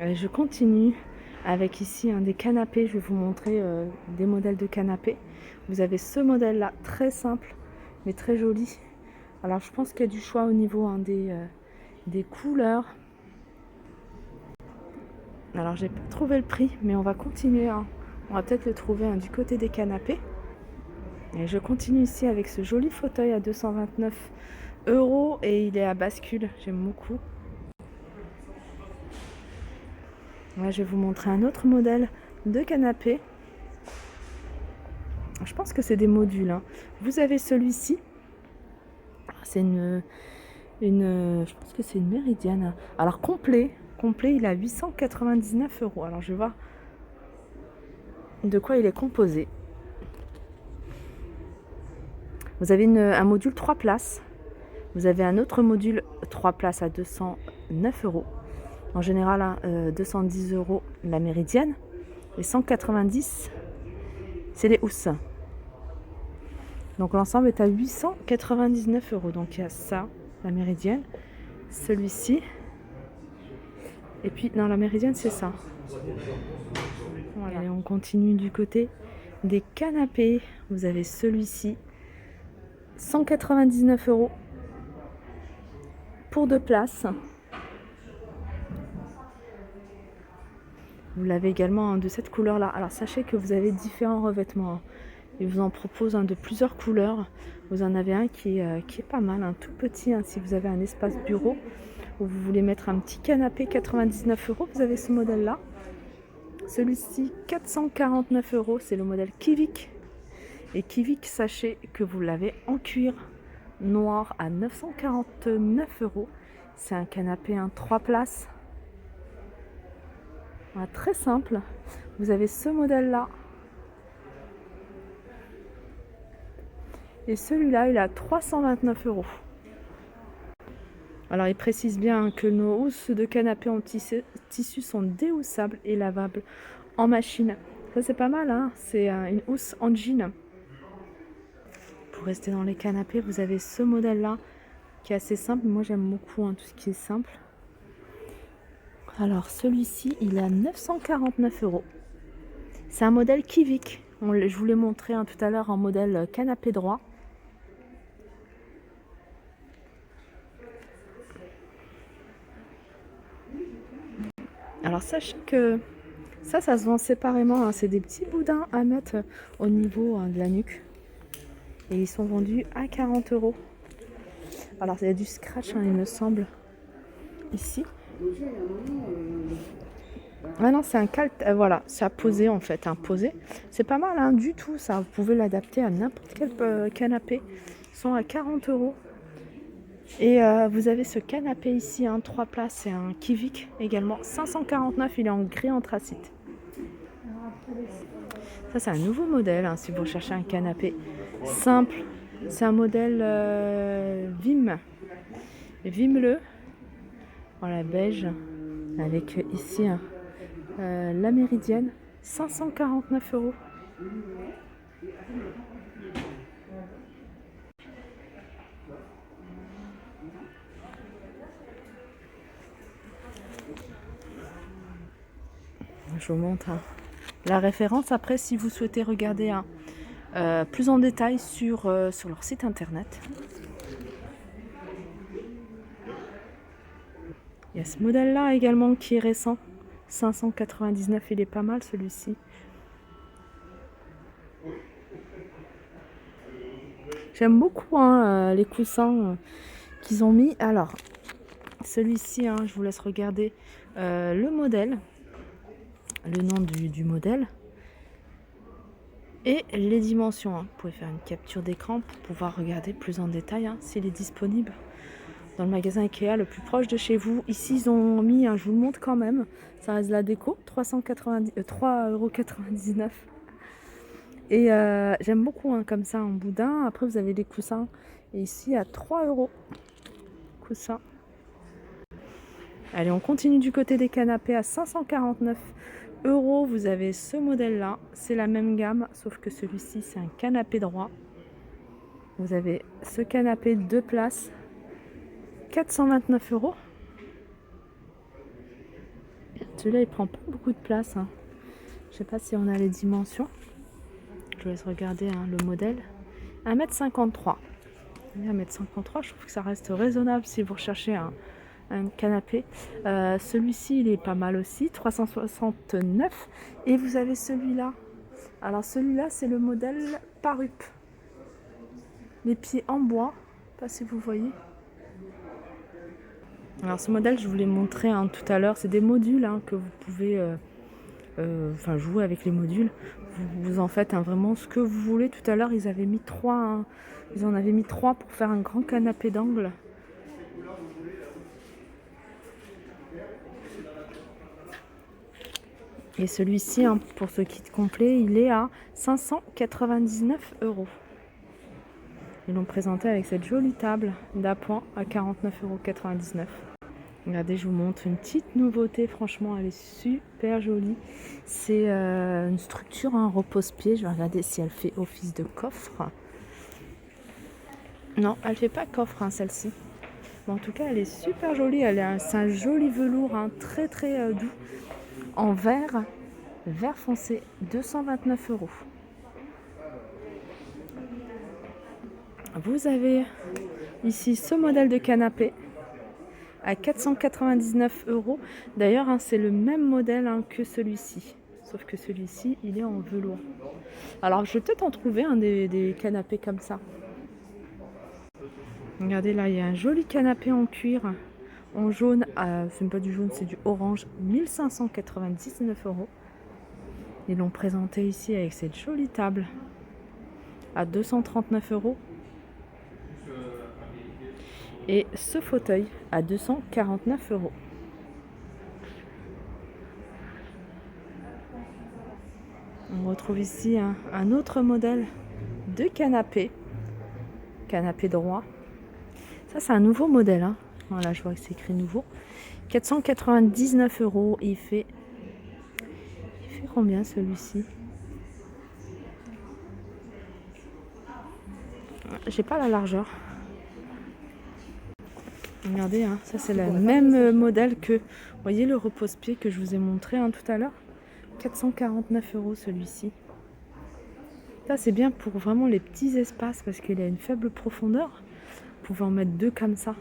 Je continue avec ici des canapés. Je vais vous montrer des modèles de canapés. Vous avez ce modèle là, très simple mais très joli. Alors je pense qu'il y a du choix au niveau des couleurs. Alors j'ai pas trouvé le prix, mais on va continuer. On va peut-être le trouver du côté des canapés. Et je continue ici avec ce joli fauteuil à 229 € et il est à bascule. J'aime beaucoup. Là, je vais vous montrer un autre modèle de canapé. Je pense que c'est des modules. Vous avez celui-ci. C'est je pense que c'est une méridienne. Alors complet, il est à 899 €. Alors je vais voir de quoi il est composé. Vous avez un module 3 places. Vous avez un autre module 3 places à 209 €. En général, 210 € la méridienne. Et 190, c'est les housses. Donc l'ensemble est à 899 €. Donc il y a ça, la méridienne, celui-ci. Et puis, non, la méridienne, c'est ça. Voilà. Et on continue du côté des canapés. Vous avez celui-ci, 199 € pour 2 places. Vous l'avez également de cette couleur-là. Alors sachez que vous avez différents revêtements. Ils vous en proposent de plusieurs couleurs. Vous en avez un qui est pas mal, un tout petit. Si vous avez un espace bureau ou vous voulez mettre un petit canapé, 99 €, vous avez ce modèle-là. Celui-ci, 449 €, c'est le modèle Kivik. Et Kivik, sachez que vous l'avez en cuir noir à 949 €. C'est un canapé 3 places. Voilà, très simple. Vous avez ce modèle-là. Et celui-là, il est à 329 €. Alors, il précise bien que nos housses de canapé en tissu sont déhoussables et lavables en machine. Ça, c'est pas mal, c'est une housse en jean. Pour rester dans les canapés, vous avez ce modèle-là qui est assez simple. Moi, j'aime beaucoup tout ce qui est simple. Alors, celui-ci, il est à 949 €. C'est un modèle Kivik. Je vous l'ai montré tout à l'heure en modèle canapé droit. Alors sachez que ça se vend séparément. C'est des petits boudins à mettre au niveau de la nuque. Et ils sont vendus à 40 €. Alors il y a du scratch, il me semble, ici. Ah non, c'est un voilà, c'est à poser en fait, posé. C'est pas mal du tout ça. Vous pouvez l'adapter à n'importe quel canapé. Ils sont à 40 €. Et vous avez ce canapé ici, 3 places, c'est un Kivik également, 549 €, il est en gris anthracite. Ça, c'est un nouveau modèle, si vous cherchez un canapé simple. C'est un modèle Vim. Vim-le. Voilà, beige. Avec ici la méridienne, 549 €. Je vous montre la référence. Après, si vous souhaitez regarder plus en détail sur leur site internet. Il y a ce modèle-là également qui est récent. 599 €, il est pas mal celui-ci. J'aime beaucoup les coussins qu'ils ont mis. Alors, celui-ci, je vous laisse regarder le modèle, le nom du modèle et les dimensions. Vous pouvez faire une capture d'écran pour pouvoir regarder plus en détail s'il est disponible dans le magasin Ikea le plus proche de chez vous. Ici, ils ont mis, je vous le montre quand même, ça reste la déco, 3,99 €. Et j'aime beaucoup comme ça en boudin. Après, vous avez des coussins. Et ici, à 3 €. Coussins. Allez, on continue du côté des canapés à 549 €. Vous avez ce modèle-là. C'est la même gamme, sauf que celui-ci, c'est un canapé droit. Vous avez ce canapé 2 places. 429 €. Celui-là, il prend pas beaucoup de place. Hein. Je sais pas si on a les dimensions. Je vous laisse regarder hein, le modèle. 1,53 m. 1,53 m, je trouve que ça reste raisonnable si vous recherchez un canapé. Celui-ci, il est pas mal aussi. 369. Et vous avez celui-là. Alors celui-là, c'est le modèle Parup. Les pieds en bois. Je sais pas si vous voyez. Alors ce modèle, je vous l'ai montré hein, tout à l'heure. C'est des modules hein, que vous pouvez jouer avec les modules. Vous en faites hein, vraiment ce que vous voulez. Tout à l'heure, ils avaient mis 3. Hein, ils en avaient mis 3 pour faire un grand canapé d'angle. Et celui-ci, hein, pour ce kit complet, il est à 599 €. Ils l'ont présenté avec cette jolie table d'appoint à 49,99 €. Regardez, je vous montre une petite nouveauté. Franchement, elle est super jolie. C'est une structure, un repose-pied. Je vais regarder si elle fait office de coffre. Non, elle fait pas coffre, hein, celle-ci. Mais en tout cas, elle est super jolie. C'est un joli velours, hein, très très doux. En vert foncé, 229 €. Vous avez ici ce modèle de canapé à 499 €. D'ailleurs, hein, c'est le même modèle hein, que celui-ci. Sauf que celui-ci, il est en velours. Alors, je vais peut-être en trouver un des canapés comme ça. Regardez là, il y a un joli canapé en cuir, en jaune. C'est pas du jaune, c'est du orange. 1599 €. Ils l'ont présenté ici avec cette jolie table à 239 €. Et ce fauteuil à 249 €. On retrouve ici un autre modèle de canapé. Canapé droit. Ça, c'est un nouveau modèle. Hein. Voilà, je vois que c'est écrit nouveau. 499 €. Il fait combien celui-ci? J'ai pas la largeur. Regardez, hein, ça c'est le même modèle que, vous voyez le repose-pied que je vous ai montré hein, tout à l'heure. 449 € celui-ci. Ça c'est bien pour vraiment les petits espaces parce qu'il a une faible profondeur. Vous pouvez en mettre deux comme ça.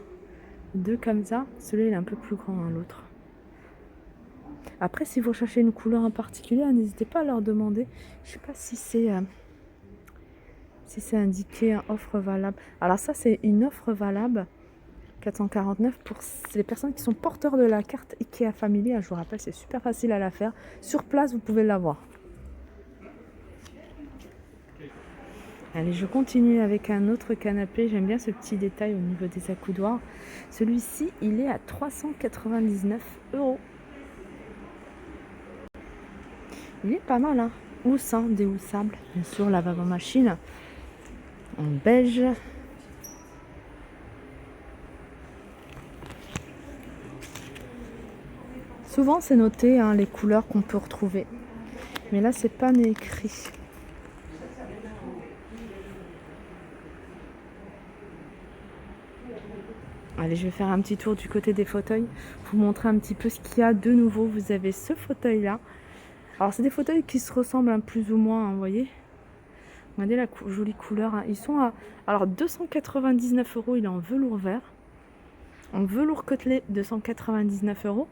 Deux comme ça. Celui-là il est un peu plus grand hein, l'autre. Après si vous cherchez une couleur en particulier, n'hésitez pas à leur demander. Je sais pas si c'est indiqué hein, offre valable. Alors ça c'est une offre valable. 449 pour les personnes qui sont porteurs de la carte IKEA Family. Je vous rappelle, c'est super facile à la faire. Sur place, vous pouvez l'avoir. Allez, je continue avec un autre canapé. J'aime bien ce petit détail au niveau des accoudoirs. Celui-ci, il est à 399 €. Il est pas mal, hein. Housse, hein, déhoussable. Bien sûr, lavabo machine en beige. Souvent, c'est noté hein, les couleurs qu'on peut retrouver. Mais là, c'est pas écrit. Allez, je vais faire un petit tour du côté des fauteuils. Vous montrer un petit peu ce qu'il y a de nouveau. Vous avez ce fauteuil-là. Alors, c'est des fauteuils qui se ressemblent hein, plus ou moins, hein, vous voyez. Regardez la jolie couleur. Hein. Ils sont à 299 €. Il est en velours vert. En velours côtelé, 299 €.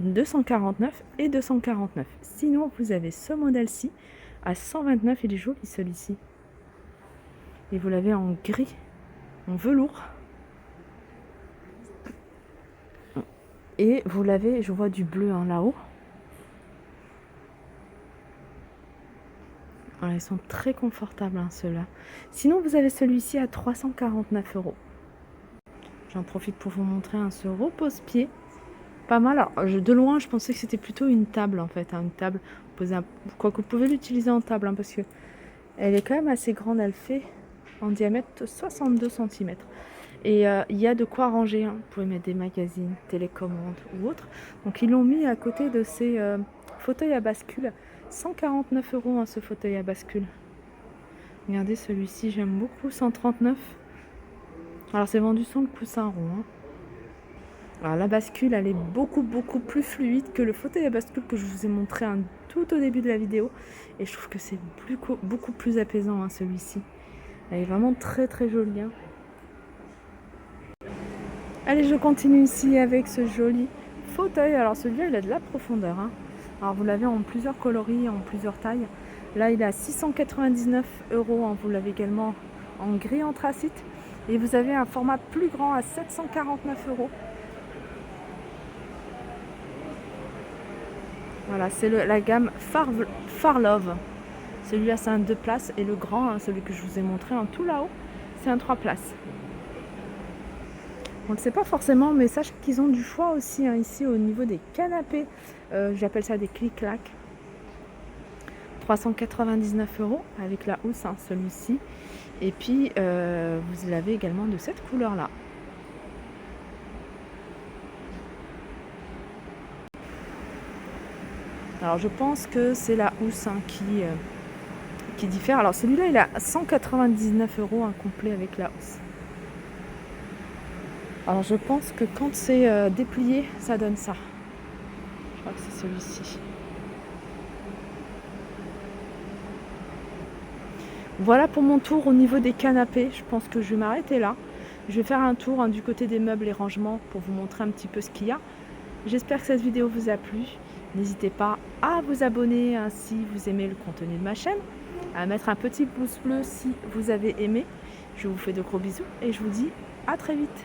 249 et 249. Sinon, vous avez ce modèle-ci à 129. Il est joli celui-ci. Et vous l'avez en gris, en velours. Et vous l'avez, je vois du bleu hein, là-haut. Voilà, ils sont très confortables hein, ceux-là. Sinon, vous avez celui-ci à 349 €. J'en profite pour vous montrer ce repose-pied. Pas mal. Alors, de loin, je pensais que c'était plutôt une table en fait. Hein, une table. Quoique vous pouvez l'utiliser en table hein, parce que elle est quand même assez grande. Elle fait en diamètre 62 cm. Et il y a de quoi ranger. Hein. Vous pouvez mettre des magazines, télécommandes ou autres. Donc, ils l'ont mis à côté de ces fauteuils à bascule. 149 € hein, ce fauteuil à bascule. Regardez celui-ci, j'aime beaucoup. 139. Alors, c'est vendu sans le coussin rond. Hein. Alors la bascule, elle est beaucoup plus fluide que le fauteuil à bascule que je vous ai montré tout au début de la vidéo. Et je trouve que c'est beaucoup plus apaisant, hein, celui-ci. Elle est vraiment très jolie. Hein. Allez, je continue ici avec ce joli fauteuil. Alors celui-là, il a de la profondeur. Hein. Alors vous l'avez en plusieurs coloris, en plusieurs tailles. Là, il est à 699 €. Hein. Vous l'avez également en gris anthracite. Et vous avez un format plus grand à 749 €. Voilà, c'est la gamme Farlove. Celui-là, c'est un 2 places. Et le grand, hein, celui que je vous ai montré en tout là-haut, c'est un 3 places. On ne le sait pas forcément, mais sachez qu'ils ont du choix aussi, hein, ici au niveau des canapés. J'appelle ça des clic-clac. 399 € avec la housse, hein, celui-ci. Et puis, vous l'avez également de cette couleur-là. Alors, je pense que c'est la housse, hein, qui diffère. Alors, celui-là, il a 199 € un complet avec la housse. Alors, je pense que quand c'est déplié, ça donne ça. Je crois que c'est celui-ci. Voilà pour mon tour au niveau des canapés. Je pense que je vais m'arrêter là. Je vais faire un tour, hein, du côté des meubles et rangements pour vous montrer un petit peu ce qu'il y a. J'espère que cette vidéo vous a plu. N'hésitez pas à vous abonner, hein, si vous aimez le contenu de ma chaîne, à mettre un petit pouce bleu si vous avez aimé. Je vous fais de gros bisous et je vous dis à très vite.